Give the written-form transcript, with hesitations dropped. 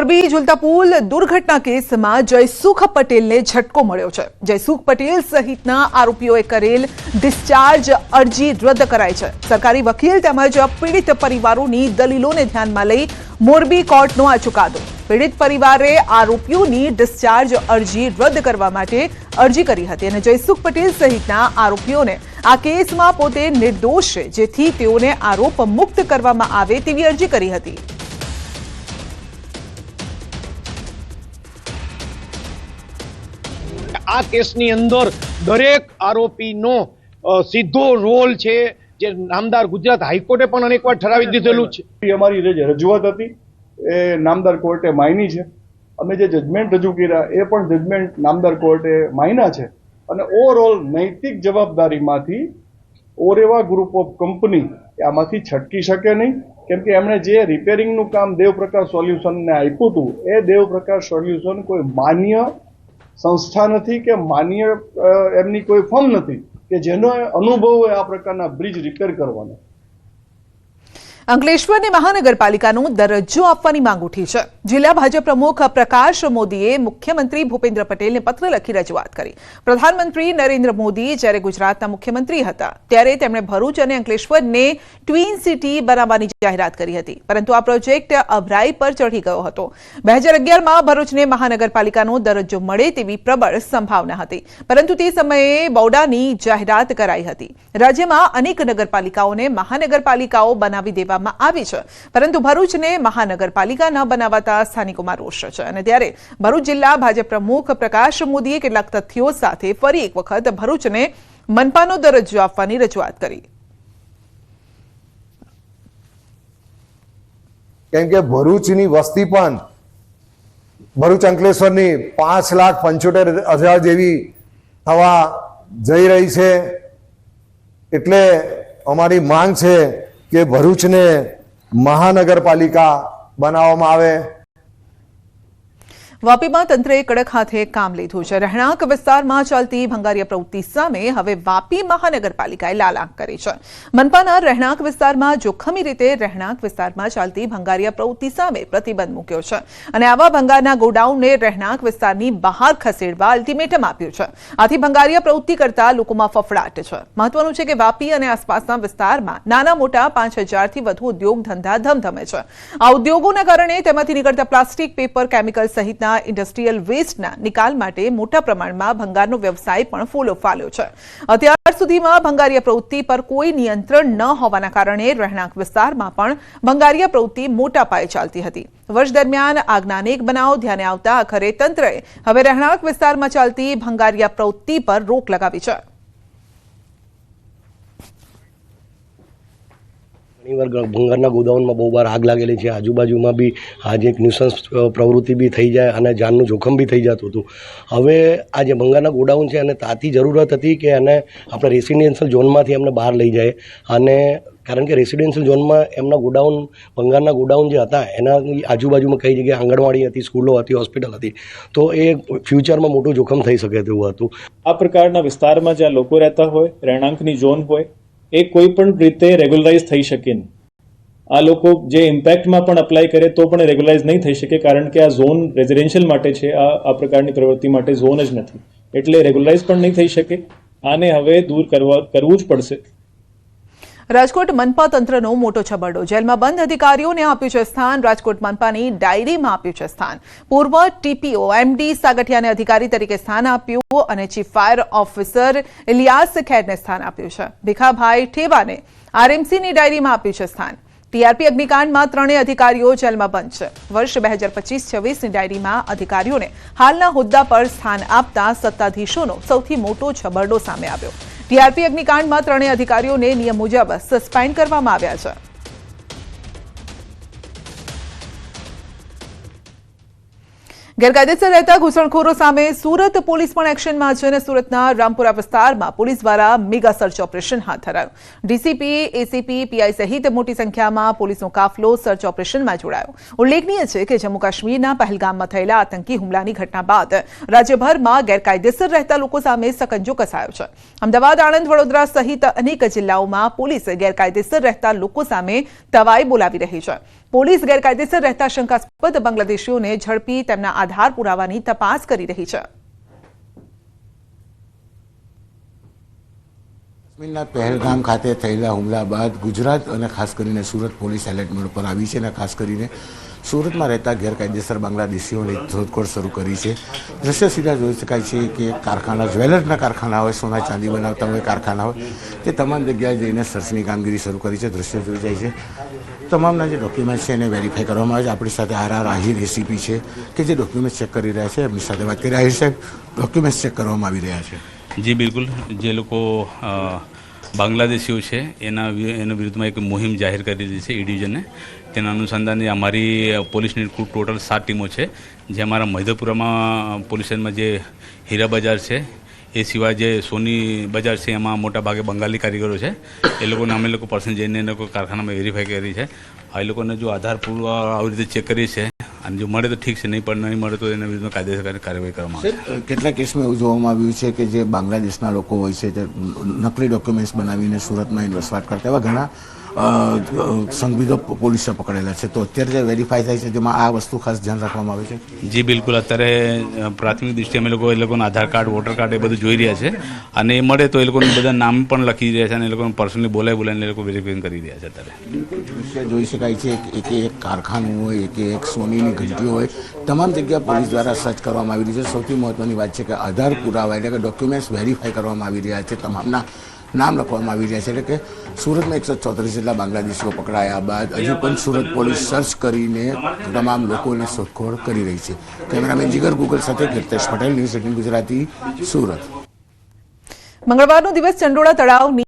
મોરબી ઝુલતા પુલ દુર્ઘટના કેસમાં જયસુખ પટેલને ઝટકો મળ્યો છે। જયસુખ પટેલ સહિતના આરોપીઓએ કરેલ ડિસ્ચાર્જ અરજી રદ કરાઈ છે। સરકારી વકીલ તેમજ પીડિત પરિવારોની દલીલોને ધ્યાનમાં લઈ મોરબી કોર્ટનો આ ચુકાદો। પીડિત પરિવારે આરોપીઓની ડિસ્ચાર્જ અરજી રદ કરવા માટે અરજી કરી હતી અને જયસુખ પટેલ સહિતના આરોપીઓને આ કેસમાં પોતે નિર્દોષ છે, જેથી તેઓને આરોપ મુક્ત કરવામાં આવે તેવી અરજી કરી હતી। આ કેસની અંદર દરેક આરોપીનો સીધો રોલ છે, જે નામદાર ગુજરાત હાઈકોર્ટે પણ અનેકવાર ઠરાવી દીધેલું છે। અમારી જે રજૂઆત હતી એ નામદાર કોર્ટે માની છે। અમે જે જજમેન્ટ રજૂ કર્યા એ પણ જજમેન્ટ નામદાર કોર્ટે માન્યા છે અને ઓવરઓલ નૈતિક જવાબદારીમાંથી ઓરેવા ગ્રુપ ઓફ કંપની આમાંથી છટકી શકે નહીં, કેમ કે એમણે જે રિપેરિંગનું કામ દેવપ્રકાશ સોલ્યુશનને આપ્યું હતું એ દેવપ્રકાશ સોલ્યુશન કોઈ માન્ય સંસ્થા નથી કે માન્ય એમની કોઈ ફર્મ નથી કે જેનો અનુભવ હોય આ પ્રકારના બ્રિજ રિપેર કરવાનો। અંકલેશ્વરની મહાનગરપાલિકાનો દરજ્જો આપવાની માંગ ઉઠી છે। જિલ્લા ભાજપ પ્રમુખ પ્રકાશ મોદીએ મુખ્યમંત્રી ભૂપેન્દ્ર પટેલને પત્ર લખી રજૂઆત કરી। પ્રધાનમંત્રી નરેન્દ્ર મોદી જ્યારે ગુજરાતના મુખ્યમંત્રી હતા ત્યારે તેમણે ભરૂચ અને અંકલેશ્વરને ટ્વિન સિટી બનાવવાની જાહેરાત કરી હતી, પરંતુ આ પ્રોજેક્ટ અભરાઈ પર ચઢી ગયો હતો। 2011માં ભરૂચને મહાનગરપાલિકાનો દરજ્જો મળે તેવી પ્રબળ સંભાવના હતી, પરંતુ તે સમયે બૌડાની જાહેરાત કરાઈ હતી। રાજ્યમાં અનેક નગરપાલિકાઓને મહાનગરપાલિકાઓ બનાવી દેવા આવી છે, પરંતુ ભરૂચને મહાનગરપાલિકા ન બનાવાતા સ્થાનિકોમાં રોષ છે અને ત્યારે ભરૂચ જિલ્લા ભાજપ પ્રમુખ પ્રકાશ મોદીએ કેટલાક તથ્યો સાથે ફરી એક વખત ભરૂચને મનપાનો દરજ્જો આપવાની રજૂઆત કરી। કેમ કે ભરૂચની વસ્તી પણ ભરૂચ અંકલેશ્વરની 5,75,000 જેવી થવા જઈ રહી છે, એટલે અમારી માંગ છે કે ભરૂચને મહાનગરપાલિકા બનાવવામાં આવે। વાપીમાં તંત્રએ કડક હાથે કામ લીધું છે। રહેણાંક વિસ્તારમાં ચાલતી ભંગારીયા પ્રવૃત્તિ સામે હવે વાપી મહાનગરપાલિકાએ લાલ આંખ કરી છે। મનપાના રહેણાંક વિસ્તારમાં જોખમી રીતે રહેણાંક વિસ્તારમાં ચાલતી ભંગારીયા પ્રવૃત્તિ સામે પ્રતિબંધ મૂક્યો છે અને આવા ભંગારના ગોડાઉનને રહેણાંક વિસ્તારની બહાર ખસેડવા અલ્ટિમેટમ આપ્યું છે। આથી ભંગારીયા પ્રવૃત્તિ કરતા લોકોમાં ફફડાટ છે। મહત્વનું છે કે વાપી અને આસપાસના વિસ્તારમાં નાના મોટા 5,000થી વધુ ઉદ્યોગ ધંધા ધમધમે છે। આ ઉદ્યોગોના કારણે તેમાંથી નીકળતા પ્લાસ્ટિક, પેપર, કેમિકલ સહિતના ઇન્ડસ્ટ્રીયલ વેસ્ટના નિકાલ માટે મોટા પ્રમાણમાં ભંગારનો વ્યવસાય પણ ફૂલો ફાલ્યો છે। અત્યાર સુધીમાં ભંગારીયા પ્રવૃત્તિ પર કોઈ નિયંત્રણ ન હોવાના કારણે રહેણાંક વિસ્તારમાં પણ ભંગારીયા પ્રવૃત્તિ મોટા પાયે ચાલતી હતી। વર્ષ દરમિયાન આગના અનેક બનાવો ધ્યાને આવતા આખરે તંત્રએ હવે રહેણાંક વિસ્તારમાં ચાલતી ભંગારીયા પ્રવૃત્તિ પર રોક લગાવી છે। ઘણીવાર ભંગારના ગોદાઉનમાં બહુ વાર આગ લાગેલી છે। આજુબાજુમાં બી આજે એક ન્યુસન્સ પ્રવૃત્તિ બી થઈ જાય અને જાનનું જોખમ બી થઈ જતું હતું। હવે આ જે ભંગારના ગોડાઉન છે અને તાતી જરૂરત હતી કે એને આપણે રેસિડેન્શિયલ ઝોનમાંથી એમને બહાર લઈ જાય, અને કારણ કે રેસિડેન્શિયલ ઝોનમાં એમના ગોડાઉન ભંગારના ગોડાઉન જે હતા એના આજુબાજુમાં કઈ જગ્યાએ આંગણવાડી હતી, સ્કૂલો હતી, હોસ્પિટલ હતી, તો એ ફ્યુચરમાં મોટું જોખમ થઈ શકે તેવું હતું। આ પ્રકારના વિસ્તારમાં જ્યાં લોકો રહેતા હોય, રહેણાંકની ઝોન હોય, એ કોઈ પણ રીતે રેગ્યુલરાઇઝ થઈ શકે નહીં। આ લોકો જે ઇમ્પેક્ટમાં પણ અપ્લાય કરે તો પણ રેગ્યુલરાઇઝ નહીં થઈ શકે, કારણ કે આ ઝોન રેઝિડેન્શિયલ માટે છે, આ પ્રકારની પ્રવૃત્તિ માટે ઝોન જ નથી, એટલે રેગ્યુલરાઇઝ પણ નહીં થઈ શકે। આને હવે દૂર કરવું જ પડશે। રાજકોટ મનપા તંત્રનો મોટો છબરડો। જેલમાં બંધ અધિકારીઓને આપ્યું છે સ્થાન। રાજકોટ મનપાની ડાયરીમાં આપ્યું છે સ્થાન। પૂર્વ ટીપીઓ MD સાગઠિયાને અધિકારી તરીકે સ્થાન આપ્યું અને ચીફ ફાયર ઓફિસર ઇલિયાસ ખેરને સ્થાન આપ્યું છે। ભીખાભાઈ ઠેવાને RMCની ડાયરીમાં આપ્યું છે સ્થાન। TRP અગ્નિકાંડમાં 3 અધિકારીઓ જેલમાં બંધ છે। વર્ષ 2025-26ની ડાયરીમાં અધિકારીઓને હાલના હોદ્દા પર સ્થાન આપતા સત્તાધીશોનો સૌથી મોટો છબરડો સામે આવ્યો। TRP અગ્નિકાંડમાં 3 અધિકારીઓને નિયમ મુજબ સસ્પેન્ડ કરવામાં આવ્યા છે। ગેરકાયદેસર રહેતા ઘૂસણખોરો સામે સુરત પોલીસ પણ એક્શનમાં છે અને સુરતના રામપુરા વિસ્તારમાં પોલીસ દ્વારા મેગા સર્ચ ઓપરેશન હાથ ધરાયું। ડીસીપી, એસીપી, પીઆઈ સહિત મોટી સંખ્યામાં પોલીસનો કાફલો સર્ચ ઓપરેશનમાં જોડાયો। ઉલ્લેખનીય છે કે જમ્મુ કાશ્મીરના પહેલગામમાં થયેલા આતંકી હુમલાની ઘટના બાદ રાજ્યભરમાં ગેરકાયદેસર રહેતા લોકો સામે સકંજો કસાયો છે। અમદાવાદ, આણંદ, વડોદરા સહિત અનેક જિલ્લાઓમાં પોલીસ ગેરકાયદેસર રહેતા લોકો સામે તવાઈ બોલાવી રહી છે। પોલીસ ગેરકાયદેસર રહેતા શંકાસ્પદ બાંગ્લાદેશીઓને ઝડપી તેમના આધાર પુરાવાની તપાસ કરી રહી છે. કાશ્મીરના પહેલગામ ખાતે થયેલા હુમલા બાદ ગુજરાત અને ખાસ કરીને સુરત પોલીસ એલર્ટ મોડ પર આવી છે અને ખાસ કરીને સુરતમાં રહેતા ગેરકાયદેસર બાંગ્લાદેશીઓની શોધખોળ શરૂ કરી છે. દ્રશ્ય સીધા જોઈ શકાય છે કે કારખાના જ્વેલર્સના કારખાના હોય, સોના ચાંદી બનાવતા હોય કારખાના હોય, તે તમામ જગ્યાએ જઈને સર્ચની કામગીરી શરૂ કરી છે. દ્રશ્ય જોઈ જાય છે. તમામના જે ડોક્યુમેન્ટ્સ છે એને વેરીફાઈ કરવામાં આવે છે. આપણી સાથે આર આહિર એસીપી છે કે જે ડોક્યુમેન્ટ્સ ચેક કરી રહ્યા છે. એમની સાથે વાત કરી. આહિર સાહેબ, ડોક્યુમેન્ટ્સ ચેક કરવામાં આવી રહ્યા છે. જી બિલકુલ. જે લોકો બાંગ્લાદેશીઓ છે એના વિરુદ્ધમાં એક મુહિમ જાહેર કરેલી છે ઈ ડિવિઝને. તેના અનુસંધાને અમારી પોલીસની કુલ ટોટલ 7 ટીમો છે. જે અમારા મધ્યપુરામાં પોલીસ સ્ટેશનમાં જે હીરા બજાર છે, એ સિવાય જે સોની બજાર છે એમાં મોટા ભાગે બંગાળી કારીગરો છે. એ લોકોને અમે લોકો પર્સનલ જઈને એ લોકો કારખાનામાં વેરીફાઈ કરી છે. આ લોકોને જો આધાર પુરાવા આવી રીતે ચેક કરી છે અને જો મળે તો ઠીક છે, નહીં મળે તો એના વિરુદ્ધમાં કાયદેસર કાર્યવાહી કરવામાં આવશે. કેટલાક કેસમાં એવું જોવામાં આવ્યું છે કે જે બાંગ્લાદેશના લોકો હોય છે તે નકલી ડોક્યુમેન્ટ્સ બનાવીને સુરતમાં વસવાટ કરતા એવા ઘણા સંવિધો પોલીસે પકડેલા છે. તો અત્યારે જે વેરીફાઈ થાય છે તેમાં આ વસ્તુ ખાસ ધ્યાન રાખવામાં આવે છે. જી બિલકુલ. અત્યારે પ્રાથમિક દૃષ્ટિએ અમે લોકો એ લોકોના આધાર કાર્ડ, વોટર કાર્ડ એ બધું જોઈ રહ્યા છે અને એ મળે તો એ લોકોને બધા નામ પણ લખી રહ્યા છે અને એ લોકોને પર્સનલી બોલાવીને એ લોકો વેરિફિકેશન કરી રહ્યા છે. અત્યારે જોઈ શકાય છે એક એક કારખાનું હોય, એક સોનીની ઘંટીઓ હોય, તમામ જગ્યા પોલીસ દ્વારા સર્ચ કરવામાં આવી રહી છે. સૌથી મહત્વની વાત છે કે આધાર પુરાવા એટલે કે ડોક્યુમેન્ટ્સ વેરીફાઈ કરવામાં આવી રહ્યા છે. તમામના નામ લખવામાં આવી રહ્યા છે. એટલે કે સુરતમાં 134 જેટલા બાંગ્લાદેશીઓ પકડાયા બાદ હજુ પણ સુરત પોલીસ સર્ચ કરીને તમામ લોકોને શોધખોળ કરી રહી છે. કેમેરામેન જીગર ગૂગલ સાથે કીર્તેશ પટેલ, ન્યૂઝ 18 ગુજરાતી, સુરત. મંગળવારનો દિવસ ચંડોળા તળાવની